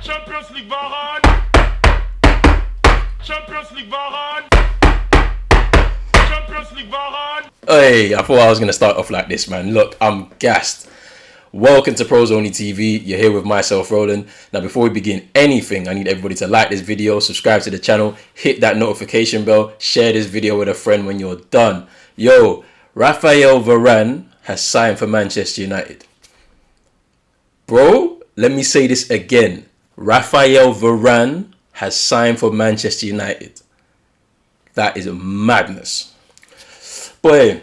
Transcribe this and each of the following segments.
Champions League Varane. Champions League Varane. Champions League Varane. Hey, I thought I was going to start off like this, man. Look, I'm gassed. Welcome to Pros Only TV. You're here with myself, Roland. Now, before we begin anything, I need everybody to like this video, subscribe to the channel, hit that notification bell, share this video with a friend when you're done. Yo, Raphael Varane has signed for Manchester United. Bro, let me say this again. Raphael Varane has signed for Manchester United. That is madness. Boy,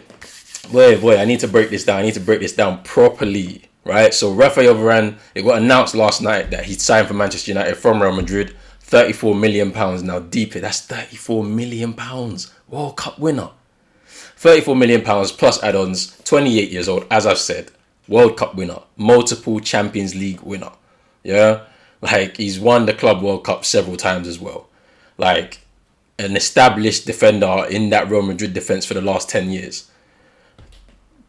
I need to break this down. I need to break this down properly, right? So Raphael Varane, it got announced last night that he signed for Manchester United from Real Madrid. £34 million. Now, deep it, that's £34 million. World Cup winner. £34 million plus add-ons, 28 years old, as I've said. World Cup winner. Multiple Champions League winner. Yeah? Like, he's won the Club World Cup several times as well. Like, an established defender in that Real Madrid defense for the last 10 years.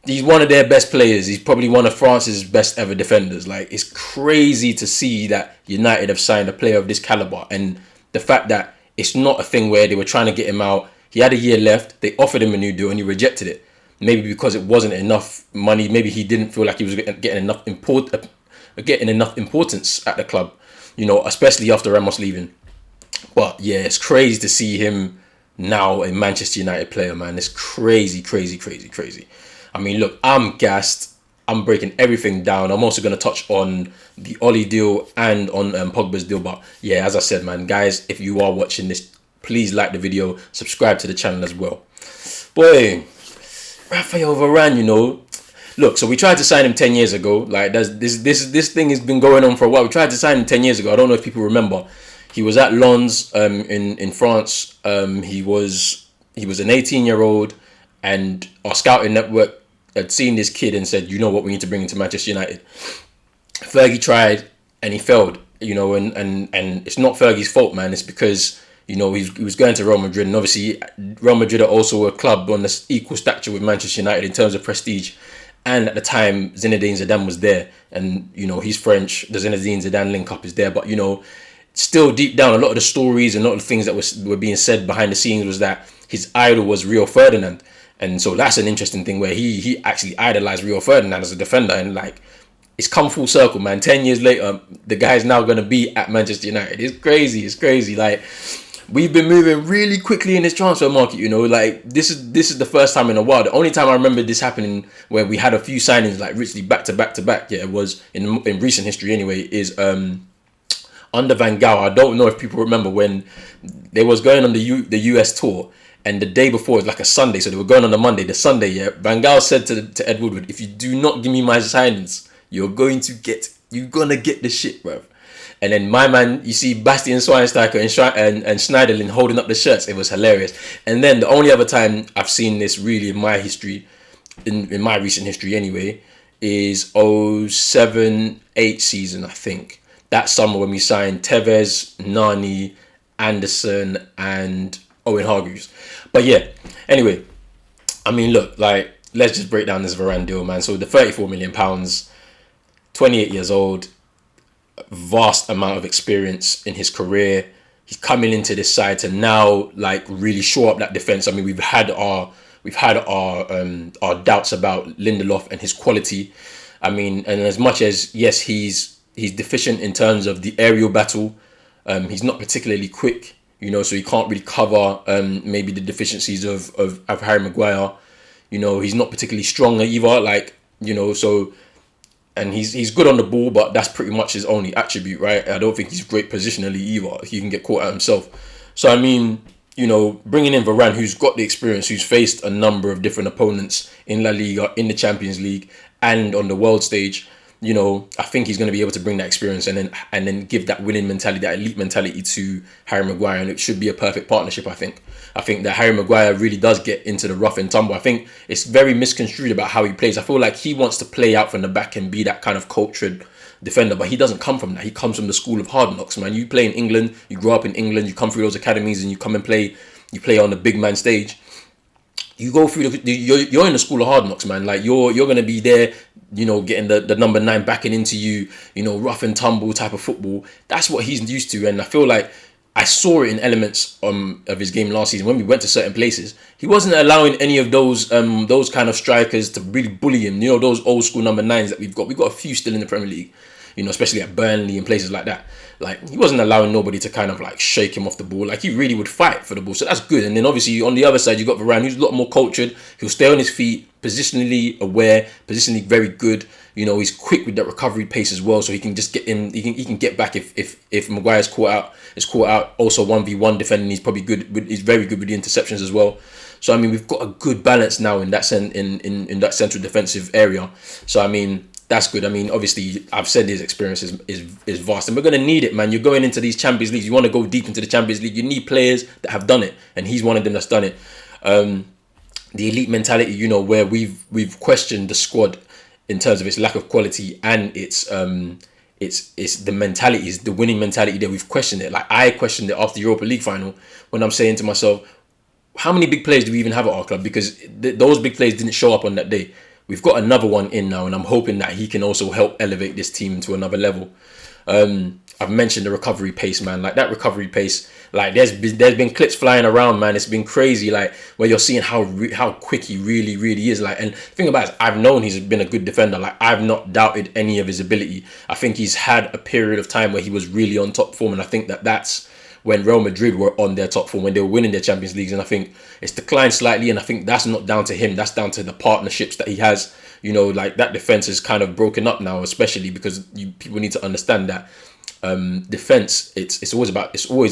He's one of their best players. He's probably one of France's best ever defenders. Like, it's crazy to see that United have signed a player of this caliber. And the fact that it's not a thing where they were trying to get him out. He had a year left. They offered him a new deal and he rejected it. Maybe because it wasn't enough money. Maybe he didn't feel like he was getting enough importance at the club. You know, especially after Ramos leaving. But yeah, it's crazy to see him now a Manchester United player, man. It's crazy. I mean, look, I'm gassed. I'm breaking everything down. I'm also going to touch on the Ollie deal and on Pogba's deal. But yeah, as I said, man, guys, if you are watching this, please like the video, subscribe to the channel as well. Boy, Raphael Varane, you know. Look, so we tried to sign him 10 years ago. Like, this thing has been going on for a while. We tried to sign him 10 years ago. I don't know if people remember. He was at Lens in France. He was an 18-year-old, and our scouting network had seen this kid and said, you know what, we need to bring him to Manchester United. Fergie tried and he failed, you know, and it's not Fergie's fault, man. It's because, you know, he was going to Real Madrid, and obviously Real Madrid are also a club on this equal stature with Manchester United in terms of prestige. And at the time, Zinedine Zidane was there, and, you know, he's French. The Zinedine Zidane link up is there, but, you know, still deep down, a lot of the stories and a lot of the things that were being said behind the scenes was that his idol was Rio Ferdinand. And so that's an interesting thing where he actually idolized Rio Ferdinand as a defender, and like, it's come full circle, man. 10 years later, the guy's now going to be at Manchester United. It's crazy. Like, we've been moving really quickly in this transfer market, you know. Like, this is the first time in a while. The only time I remember this happening where we had a few signings like literally back to back, yeah, it was in recent history anyway, is under Van Gaal. I don't know if people remember when they was going on the US tour, and the day before, it was like a Sunday, so they were going on a Monday. The Sunday, yeah, Van Gaal said to Ed Woodward, if you do not give me my signings, you're gonna get the shit, bro. And then my man, you see Bastian Schweinsteiger and Schneiderlin holding up the shirts. It was hilarious. And then the only other time I've seen this really in my history, in my recent history anyway, is 07-08 season, I think. That summer when we signed Tevez, Nani, Anderson, and Owen Hargreaves. But yeah, anyway, I mean, look, like, let's just break down this Varane deal, man. So the £34 million, 28 years old, vast amount of experience in his career. He's coming into this side to now, like, really shore up that defense. I mean, we've had our doubts about Lindelof and his quality. I mean, and as much as, yes, he's deficient in terms of the aerial battle. He's not particularly quick, you know, so he can't really cover maybe the deficiencies of Harry Maguire. You know, he's not particularly strong either, like, you know, so, and he's good on the ball, but that's pretty much his only attribute, right? I don't think he's great positionally either. He can get caught out himself. So, I mean, you know, bringing in Varane, who's got the experience, who's faced a number of different opponents in La Liga, in the Champions League, and on the world stage, you know, I think he's going to be able to bring that experience and then give that winning mentality, that elite mentality to Harry Maguire, and it should be a perfect partnership, I think. I think that Harry Maguire really does get into the rough and tumble. I think it's very misconstrued about how he plays. I feel like he wants to play out from the back and be that kind of cultured defender, but he doesn't come from that. He comes from the school of hard knocks, man. You play in England, you grow up in England, you come through those academies and you come and play, you play on the big man stage. you go through you're in the school of hard knocks, man. Like you're gonna be there, getting the number 9 backing into you, rough and tumble type of football. That's what he's used to, and I feel like I saw it in elements of his game last season when we went to certain places. He wasn't allowing any of those kind of strikers to really bully him. Those old school number 9s that we've got. We've got a few still in the Premier League, especially at Burnley and places like that. Like, he wasn't allowing nobody to kind of like shake him off the ball. Like, he really would fight for the ball. So that's good. And then obviously on the other side, you got Varane, who's a lot more cultured. He'll stay on his feet, positionally aware, positionally very good. He's quick with that recovery pace as well. So he can just get in. He can get back if Maguire's caught out. Also 1v1 defending. He's probably good. He's very good with the interceptions as well. So I mean, we've got a good balance now in that in that central defensive area. So I mean, that's good. I mean, obviously, I've said his experience is vast, and we're going to need it, man. You're going into these Champions Leagues. You want to go deep into the Champions League. You need players that have done it, and he's one of them that's done it. The elite mentality, where we've questioned the squad in terms of its lack of quality and its the mentality, is the winning mentality that we've questioned it. Like, I questioned it after the Europa League final when I'm saying to myself, how many big players do we even have at our club? Because those big players didn't show up on that day. We've got another one in now, and I'm hoping that he can also help elevate this team to another level. I've mentioned the recovery pace, man. Like, that recovery pace, like there's been clips flying around, man. It's been crazy, like, where you're seeing how quick he really, really is. Like, and the thing about it is, I've known he's been a good defender. Like, I've not doubted any of his ability. I think he's had a period of time where he was really on top form, and I think that's when Real Madrid were on their top form, when they were winning their Champions Leagues. And I think it's declined slightly, and I think that's not down to him. That's down to the partnerships that he has. Like, that defense is kind of broken up now, especially because people need to understand that defense, it's always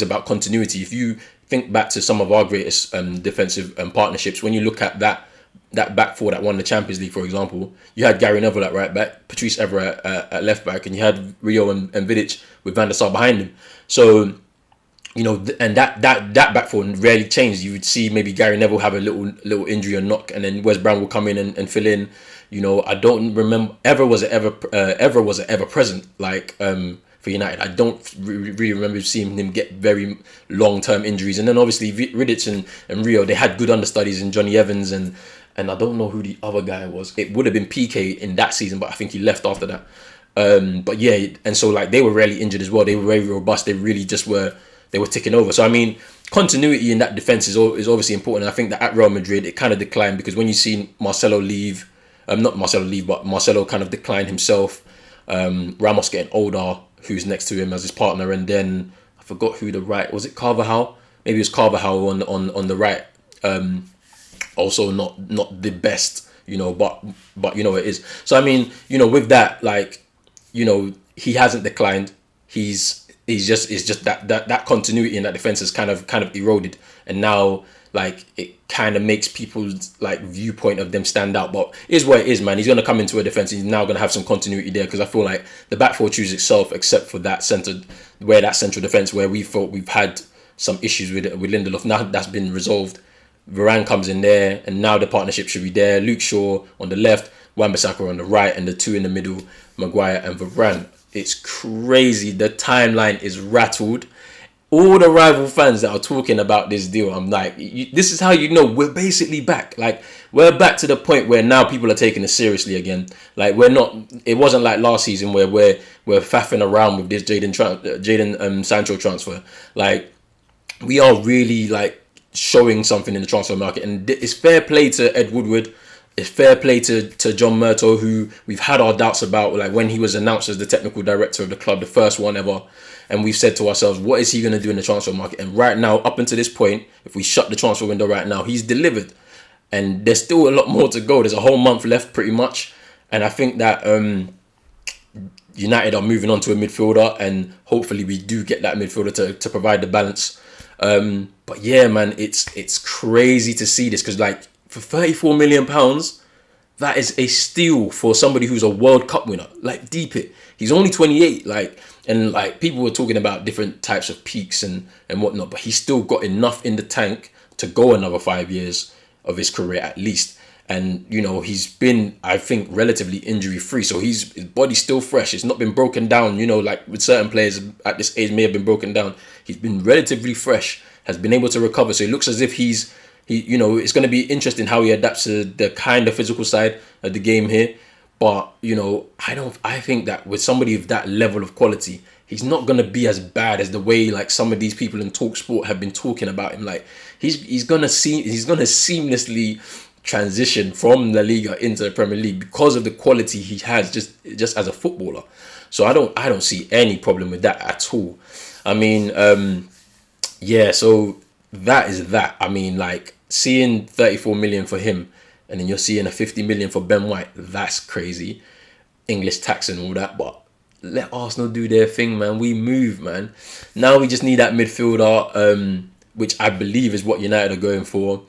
about continuity. If you think back to some of our greatest defensive partnerships, when you look at that back four that won the Champions League, for example, you had Gary Neville at right back, Patrice Evra at left back, and you had Rio and Vidic with Van der Sar behind him. So, and that back four rarely changed. You would see maybe Gary Neville have a little injury or knock, and then Wes Brown will come in and fill in. I don't remember ever was it ever present, like, for United. I don't really remember seeing him get very long-term injuries. And then obviously Vidic and Rio, they had good understudies in Johnny Evans and I don't know who the other guy was. It would have been PK in that season, but I think he left after that. But yeah, and so, like, they were rarely injured as well. They were very robust. They really just were. They were ticking over. So I mean, continuity in that defense is obviously important. And I think that at Real Madrid it kind of declined, because when you see Marcelo leave, not Marcelo leave, but Marcelo kind of declined himself. Ramos getting older, who's next to him as his partner, and then I forgot who the right was. It Carvajal? Maybe it was Carvajal on the right. Also not the best, but it is. So I mean, with that, like, he hasn't declined. It's just that continuity in that defense has kind of eroded, and now, like, it kind of makes people's, like, viewpoint of them stand out. But it is what it is, man. He's going to come into a defense. He's now going to have some continuity there, because I feel like the back four chooses itself, except for that central defense where we thought we've had some issues with Lindelof. Now that's been resolved. Varane comes in there, and now the partnership should be there. Luke Shaw on the left, Wan-Bissaka on the right, and the two in the middle, Maguire and Varane. It's crazy. The timeline is rattled. All the rival fans that are talking about this deal, I'm like, this is how we're basically back. Like, we're back to the point where now people are taking it seriously again. Like, we're not. It wasn't like last season where we're faffing around with this Jadon Sancho transfer. Like, we are really, like, showing something in the transfer market, and it's fair play to Ed Woodward. It's fair play to John Murtough, who we've had our doubts about, like, when he was announced as the technical director of the club, the first one ever. And we've said to ourselves, what is he going to do in the transfer market? And right now, up until this point, if we shut the transfer window right now, he's delivered. And there's still a lot more to go. There's a whole month left, pretty much. And I think that United are moving on to a midfielder, and hopefully we do get that midfielder to provide the balance. But yeah, man, it's crazy to see this, because, like, for £34 million, that is a steal for somebody who's a World Cup winner. Like, deep it. He's only 28, like, and, like, people were talking about different types of peaks and whatnot, but he's still got enough in the tank to go another 5 years of his career at least. And, he's been, I think, relatively injury free. So his body's still fresh. It's not been broken down, like with certain players at this age may have been broken down. He's been relatively fresh, has been able to recover. So it looks as if he's It's going to be interesting how he adapts to the kind of physical side of the game here. But, I think that with somebody of that level of quality, he's not going to be as bad as the way like some of these people in TalkSport have been talking about him. Like he's going to seamlessly transition from La Liga into the Premier League because of the quality he has just as a footballer. So I don't see any problem with that at all. I mean, so that is that. I mean, like seeing 34 million for him and then you're seeing a 50 million for Ben White, that's crazy. English tax and all that, but let Arsenal do their thing, man. We move, man. Now we just need that midfielder, which I believe is what United are going for.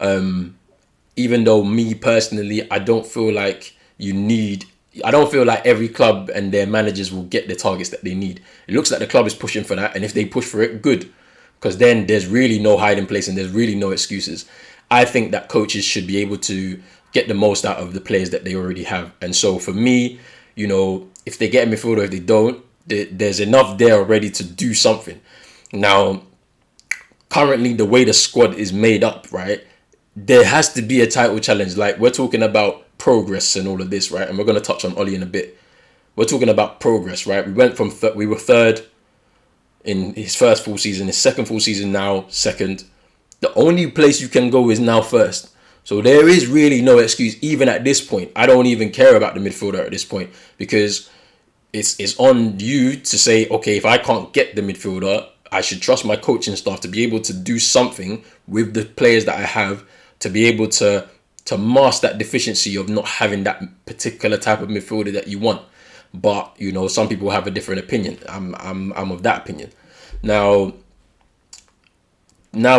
Even though me personally, I don't feel like every club and their managers will get the targets that they need. It looks like the club is pushing for that, and if they push for it, good. Because then there's really no hiding place and there's really no excuses. I think that coaches should be able to get the most out of the players that they already have. And so for me, if they get a midfielder, if they don't, there's enough there already to do something. Now, currently the way the squad is made up, right, there has to be a title challenge. Like we're talking about progress and all of this, right? And we're going to touch on Ollie in a bit. We're talking about progress, right? We were third in his first full season, his second full season now, second. The only place you can go is now first. So there is really no excuse, even at this point. I don't even care about the midfielder at this point because it's on you to say, okay, if I can't get the midfielder, I should trust my coaching staff to be able to do something with the players that I have to be able to mask that deficiency of not having that particular type of midfielder that you want. But, some people have a different opinion. I'm of that opinion. Now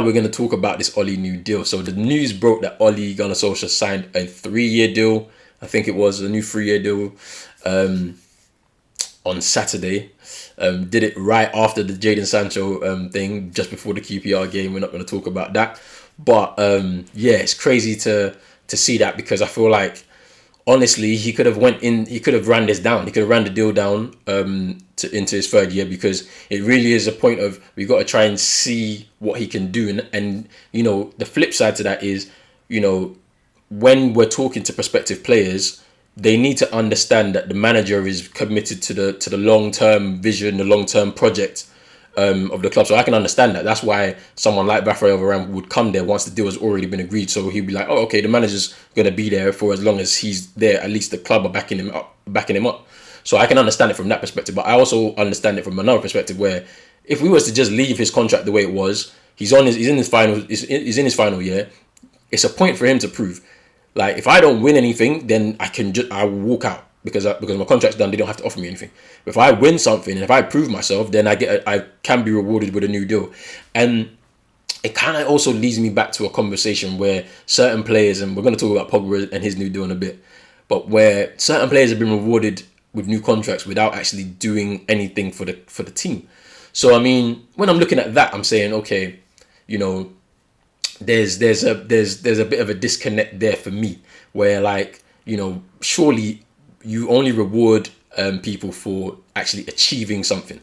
we're going to talk about this Ollie new deal. So the news broke that Ole Gunnar Solskjaer signed a 3-year deal. I think it was a new 3-year deal on Saturday. Did it right after the Jadon Sancho thing, just before the QPR game. We're not going to talk about that. But it's crazy to see that because I feel like, honestly, he could have ran this down. He could have ran the deal down into his 3rd year because it really is a point of we've got to try and see what he can do. And the flip side to that is, when we're talking to prospective players, they need to understand that the manager is committed to the long-term vision, the long-term project of the club. So I can understand that. That's why someone like Raphael Varane would come there once the deal has already been agreed. So he'd be like, oh, okay, the manager's going to be there for as long as he's there. At least the club are backing him up. So I can understand it from that perspective. But I also understand it from another perspective where if we was to just leave his contract the way it was, he's in his final year. It's a point for him to prove. Like if I don't win anything, then I will walk out. Because my contract's done, they don't have to offer me anything. But if I win something and if I prove myself, then I can be rewarded with a new deal. And it kind of also leads me back to a conversation where certain players, and we're going to talk about Pogba and his new deal in a bit, but where certain players have been rewarded with new contracts without actually doing anything for the team. So I mean, when I'm looking at that, I'm saying, okay, there's a bit of a disconnect there for me, where like, surely you only reward people for actually achieving something.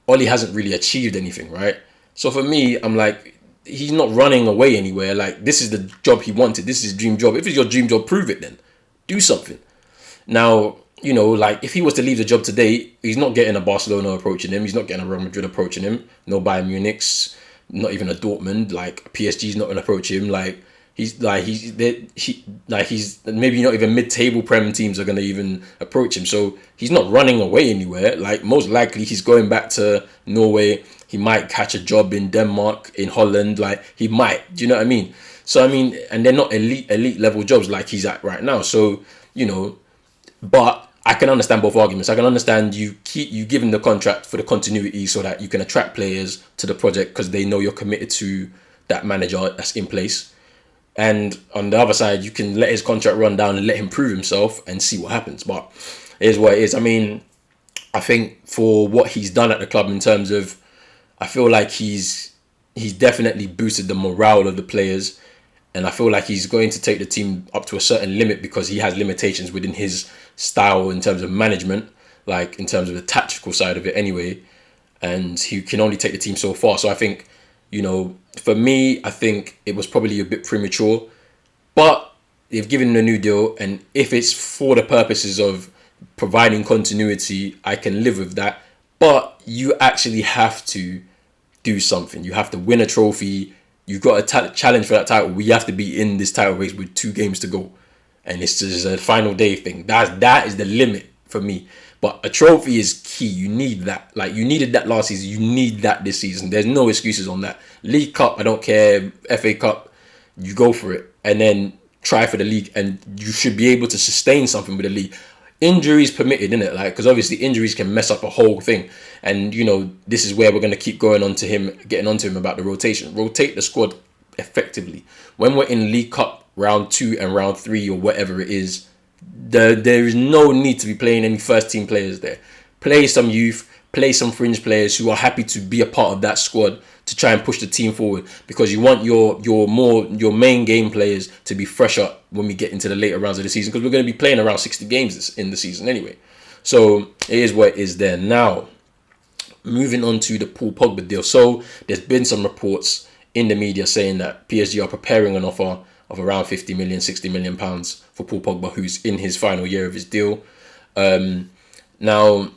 Ollie hasn't really achieved anything, right? So for me, I'm like, he's not running away anywhere. Like, this is the job he wanted. This is his dream job. If it's your dream job, prove it then. Do something. Now, like, if he was to leave the job today, he's not getting a Barcelona approaching him. He's not getting a Real Madrid approaching him. No Bayern Munich's, not even a Dortmund. Like, PSG's not going to approach him. Like, he's maybe not even mid-table Prem teams are going to even approach him. So he's not running away anywhere. Like, most likely he's going back to Norway. He might catch a job in Denmark, in Holland. Like, he might. Do you know what I mean? So I mean, and they're not elite level jobs like he's at right now. So but I can understand both arguments. I can understand you give him the contract for the continuity so that you can attract players to the project because they know you're committed to that manager that's in place. And on the other side, you can let his contract run down and let him prove himself and see what happens. But it is what it is. I mean, I think for what he's done at the club in terms of, I feel like he's definitely boosted the morale of the players. And I feel like he's going to take the team up to a certain limit because he has limitations within his style in terms of management, like in terms of the tactical side of it anyway. And he can only take the team so far. So I think You know, for me, I think it was probably a bit premature, but they've given him a new deal, and if it's for the purposes of providing continuity, I can live with that. But you actually have to do something. You have to win a trophy. You've got a challenge for that title. We have to be in this title race with 2 games to go, and it's just a final day thing. That is the limit for me. But a trophy is key. You need that. Like, you needed that last season. You need that this season. There's no excuses on that. League Cup, I don't care. FA Cup, you go for it, and then try for the league, and you should be able to sustain something with the league. Injuries permitted, innit? Like, because obviously injuries can mess up a whole thing. And, you know, this is where we're going to keep getting onto him about the rotation. Rotate the squad effectively. When we're in League Cup round 2 and round 3 or whatever it is, there is no need to be playing any first team players there. Play some youth, play some fringe players who are happy to be a part of that squad to try and push the team forward, because you want your main game players to be fresher when we get into the later rounds of the season, because we're going to be playing around 60 games in the season anyway. So it is what it is there. Now, moving on to the Paul Pogba deal. So there's been some reports in the media saying that PSG are preparing an offer of around 50 million, 60 million pounds for Paul Pogba, who's in his final year of his deal. Now,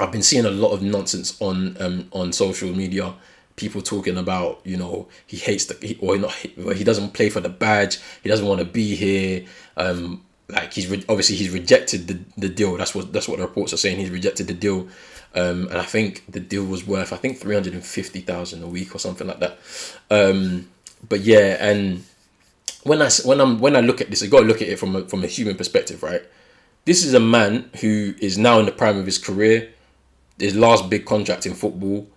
I've been seeing a lot of nonsense on social media. People talking about, you know, he hates he doesn't play for the badge. He doesn't want to be here. Like, he's rejected the deal. That's what the reports are saying. He's rejected the deal. And I think the deal was worth, I think, 350,000 a week or something like that. But yeah, and when I look at this, I got to look at it from a human perspective, right? This is a man who is now in the prime of his career, his last big contract in football.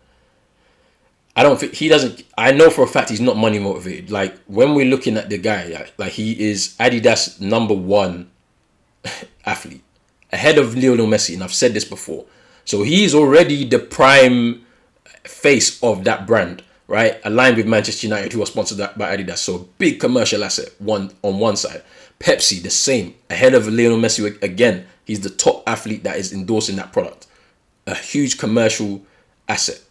I don't think I know for a fact he's not money motivated. Like, when we're looking at the guy, like he is Adidas #1 athlete, ahead of Lionel Messi, and I've said this before. So he's already the prime face of that brand, right? Aligned with Manchester United, who are sponsored by Adidas. So big commercial asset on one side. Pepsi, the same. Ahead of Lionel Messi again. He's the top athlete that is endorsing that product. A huge commercial asset.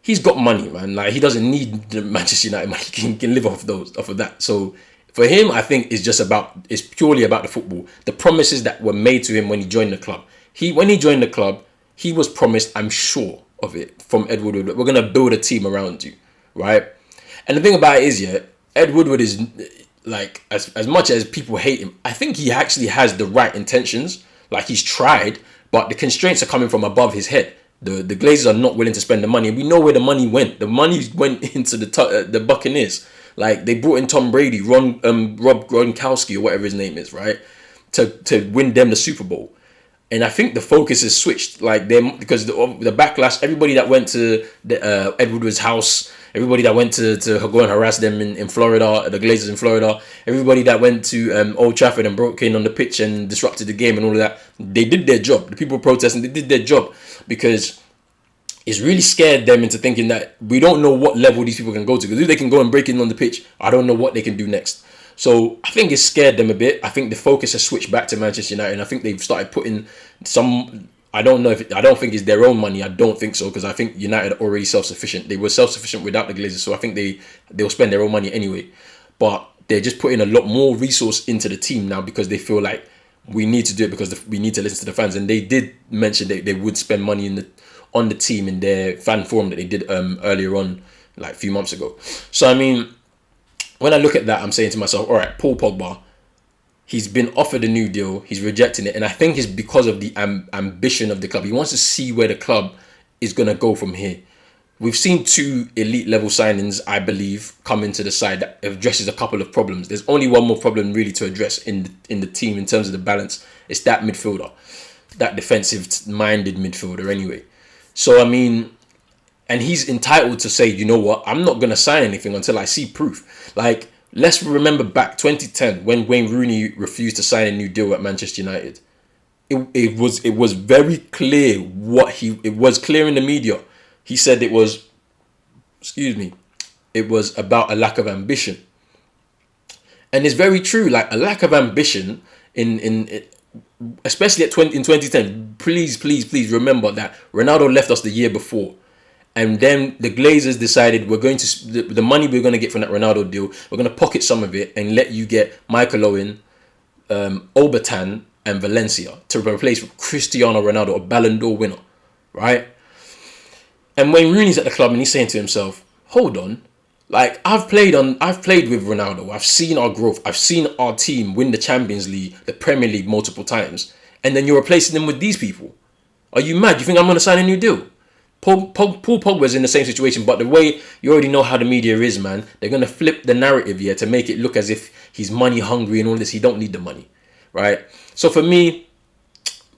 He's got money, man. Like, he doesn't need the Manchester United money. He can live off of that. So for him, I think it's purely about the football. The promises that were made to him when he joined the club. When he joined the club, he was promised, I'm sure of it, from Ed Woodward, we're going to build a team around you, right? And the thing about it is, yeah, Ed Woodward is, like, as much as people hate him, I think he actually has the right intentions. Like, he's tried, but the constraints are coming from above his head. The Glazers are not willing to spend the money. We know where the money went. The money went into the Buccaneers. Like, they brought in Tom Brady, Rob Gronkowski, or whatever his name is, right, to win them the Super Bowl. And I think the focus has switched, like, because the backlash, everybody that went to Ed Woodward's house, everybody that went to go and harass them in Florida, the Glazers in Florida, everybody that went to Old Trafford and broke in on the pitch and disrupted the game and all of that, they did their job. The people protesting, they did their job, because it's really scared them into thinking that we don't know what level these people can go to. Because if they can go and break in on the pitch, I don't know what they can do next. So I think it's scared them a bit. I think the focus has switched back to Manchester United, and I think they've started putting some. I don't think it's their own money. I don't think so, because I think United are already self-sufficient. They were self-sufficient without the Glazers, so I think they'll spend their own money anyway. But they're just putting a lot more resource into the team now, because they feel like we need to do it, because we need to listen to the fans. And they did mention that they would spend money on the team in their fan forum that they did earlier on, like a few months ago. So I mean, when I look at that, I'm saying to myself, all right, Paul Pogba, he's been offered a new deal. He's rejecting it. And I think it's because of the ambition of the club. He wants to see where the club is going to go from here. We've seen 2 elite level signings, I believe, come into the side that addresses a couple of problems. There's only one more problem really to address in the team in terms of the balance. It's that midfielder, that defensive-minded midfielder anyway. So, I mean, and he's entitled to say, you know what, I'm not going to sign anything until I see proof. Like, let's remember back 2010 when Wayne Rooney refused to sign a new deal at Manchester United. It was very clear it was clear in the media. He said it was about a lack of ambition. And it's very true, like, a lack of ambition especially in 2010. Please remember that Ronaldo left us the year before. And then the Glazers decided we're going to the money we're going to get from that Ronaldo deal, we're going to pocket some of it and let you get Michael Owen, Obertan, and Valencia to replace Cristiano Ronaldo, a Ballon d'Or winner, right? And Wayne Rooney's at the club and he's saying to himself, "Hold on, like I've played with Ronaldo. I've seen our growth. I've seen our team win the Champions League, the Premier League multiple times, and then you're replacing them with these people. Are you mad? You think I'm going to sign a new deal?" Paul Pogba's in the same situation, but the way you already know how the media is, man, they're going to flip the narrative here to make it look as if he's money hungry and all this. He don't need the money, right? So for me,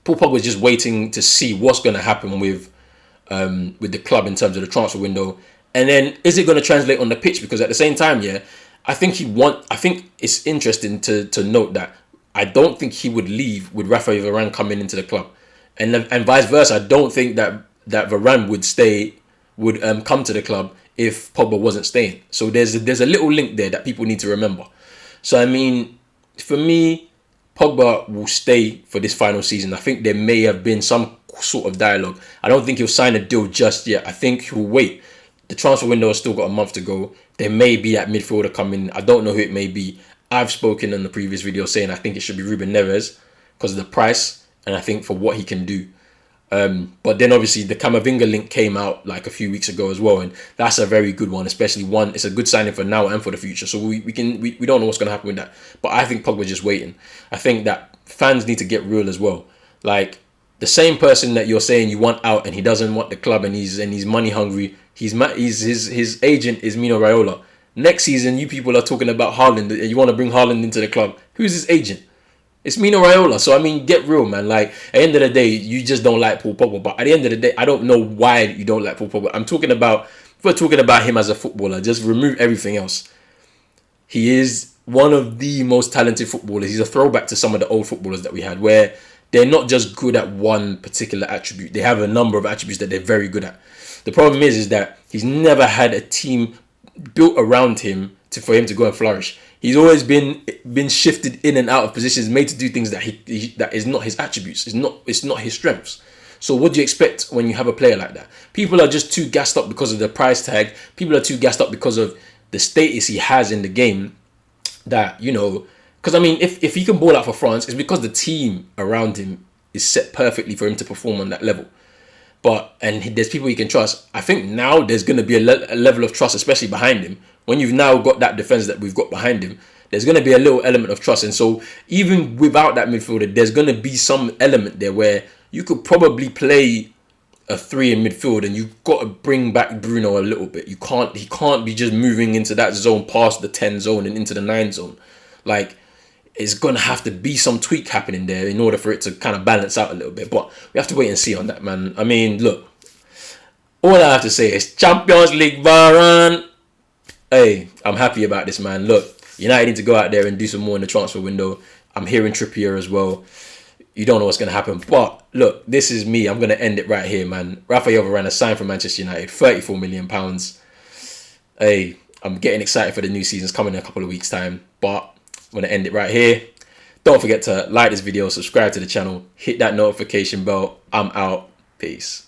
Paul Pogba's just waiting to see what's going to happen with the club in terms of the transfer window, and then is it going to translate on the pitch? Because at the same time, yeah, I think it's interesting to note that I don't think he would leave with Raphael Varane coming into the club, and vice versa. I don't think that Varane would come to the club if Pogba wasn't staying. So there's a little link there that people need to remember. So I mean, for me, Pogba will stay for this final season. I think there may have been some sort of dialogue. I don't think he'll sign a deal just yet. I think he'll wait. The transfer window has still got a month to go. There may be that midfielder coming. I don't know who it may be. I've spoken in the previous video saying I think it should be Ruben Neves because of the price and I think for what he can do. But then obviously the Camavinga link came out like a few weeks ago as well, and that's a very good one, especially one. It's a good signing for now and for the future. So we don't know what's going to happen with that. But I think Pogba's just waiting. I think that fans need to get real as well. Like the same person that you're saying you want out and he doesn't want the club and he's money hungry. His agent is Mino Raiola. Next season, you people are talking about Haaland and you want to bring Haaland into the club. Who's his agent? It's Mino Raiola. So, I mean, get real, man. Like, at the end of the day, you just don't like Paul Pogba. But at the end of the day, I don't know why you don't like Paul Pogba. If we're talking about him as a footballer, just remove everything else. He is one of the most talented footballers. He's a throwback to some of the old footballers that we had, where they're not just good at one particular attribute. They have a number of attributes that they're very good at. The problem is that he's never had a team built around him for him to go and flourish. He's always been shifted in and out of positions, made to do things that that is not his attributes. It's not his strengths. So what do you expect when you have a player like that? People are just too gassed up because of the price tag. People are too gassed up because of the status he has in the game. That, you know, because I mean, if he can ball out for France, it's because the team around him is set perfectly for him to perform on that level. And there's people you can trust. I think now there's going to be a level of trust, especially behind him. When you've now got that defense that we've got behind him, there's going to be a little element of trust. And so even without that midfielder, there's going to be some element there where you could probably play a 3 in midfield and you've got to bring back Bruno a little bit. He can't be just moving into that zone past the 10 zone and into the 9 zone. Like, it's going to have to be some tweak happening there in order for it to kind of balance out a little bit. But we have to wait and see on that, man. I mean, look, all I have to say is Champions League Varane. Hey, I'm happy about this, man. Look, United need to go out there and do some more in the transfer window. I'm hearing Trippier as well. You don't know what's going to happen. But look, this is me. I'm going to end it right here, man. Raphael Varane signed for Manchester United, £34 million. Hey, I'm getting excited for the new season. It's coming in a couple of weeks' time. But I'm going to end it right here. Don't forget to like this video, subscribe to the channel, hit that notification bell. I'm out. Peace.